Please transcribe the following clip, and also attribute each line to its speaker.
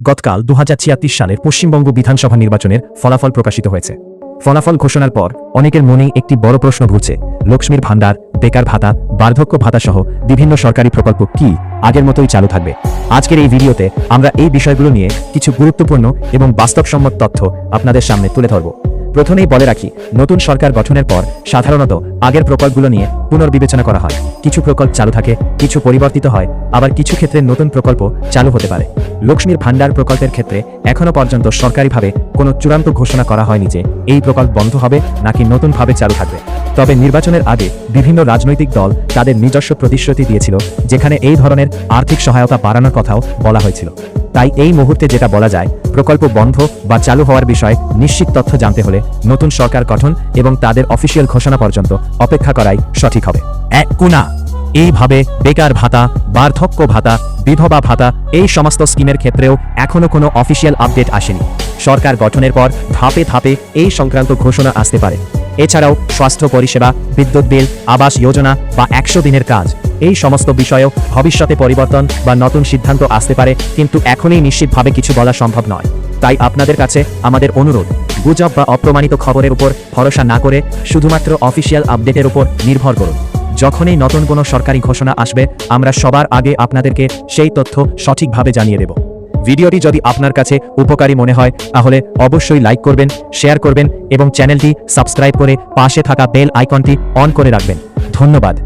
Speaker 1: গতকাল ২০৭৬ সালের পশ্চিমবঙ্গ বিধানসভা নির্বাচনের ফলাফল প্রকাশিত হয়েছে। ফলাফল ঘোষণার পর অনেকের মনেই একটি বড় প্রশ্ন ঘুরছে, লক্ষ্মীর ভাণ্ডার, বেকার ভাতা, বার্ধক্য ভাতা সহ বিভিন্ন সরকারি প্রকল্প কি আগের মতোই চালু থাকবে? আজকের এই ভিডিওতে আমরা এই বিষয়গুলো নিয়ে কিছু গুরুত্বপূর্ণ এবং বাস্তবসম্মত তথ্য আপনাদের সামনে তুলে ধরব। প্রথমেই বলে রাখি, নতুন সরকার গঠনের পর সাধারণত আগের প্রকল্পগুলো নিয়ে পুনর্বিবেচনা করা হয়। কিছু প্রকল্প চালু থাকে, কিছু পরিবর্তিত হয়, আবার কিছু ক্ষেত্রে নতুন প্রকল্প চালু হতে পারে। লক্ষ্মীর ভাণ্ডার প্রকল্পের ক্ষেত্রে এখনো পর্যন্ত সরকারিভাবে কোনো চূড়ান্ত ঘোষণা করা হয়নি যে এই প্রকল্প বন্ধ হবে নাকি নতুনভাবে চালু থাকবে। তবে নির্বাচনের আগে বিভিন্ন রাজনৈতিক দল তাদের নিজস্ব প্রতিশ্রুতি দিয়েছিল, যেখানে এই ধরনের আর্থিক সহায়তা বাড়ানোর কথাও বলা হয়েছিল। তাই এই মুহূর্তে যেটা বলা যায়, প্রকল্প বন্ধ বা চালু হওয়ার বিষয়ে নিশ্চিত তথ্য জানতে হলে নতুন সরকার গঠন এবং তাদের অফিসিয়াল ঘোষণা পর্যন্ত অপেক্ষা করাই সঠিক হবে। এইভাবে বেকার ভাতা, বার্ধক্য ভাতা, বিধবা ভাতা এই সমস্ত স্কিমের ক্ষেত্রেও এখনো কোনো অফিসিয়াল আপডেট আসেনি। সরকার গঠনের পর ধাপে ধাপে এই সংক্রান্ত ঘোষণা আসতে পারে। এছাড়াও স্বাস্থ্য পরিষেবা, বিদ্যুৎ বিল, আবাস যোজনা বা ১০০ দিনের কাজ, এই সমস্ত বিষয়েও ভবিষ্যতে পরিবর্তন বা নতুন সিদ্ধান্ত আসতে পারে, কিন্তু এখনই নিশ্চিতভাবে কিছু বলা সম্ভব নয়। তাই আপনাদের কাছে আমাদের অনুরোধ, গুজব বা অপ্রমাণিত খবরের উপর ভরসা না করে শুধুমাত্র অফিসিয়াল আপডেটের উপর নির্ভর করুন। যখনই নতুন কোনো সরকারি ঘোষণা আসবে, আমরা সবার আগে আপনাদেরকে সেই তথ্য সঠিকভাবে জানিয়ে দেব। ভিডিওটি যদি আপনার কাছে উপকারী মনে হয় তাহলে অবশ্যই লাইক করবেন, শেয়ার করবেন এবং চ্যানেলটি সাবস্ক্রাইব করে পাশে থাকা বেল আইকনটি অন করে রাখবেন। ধন্যবাদ।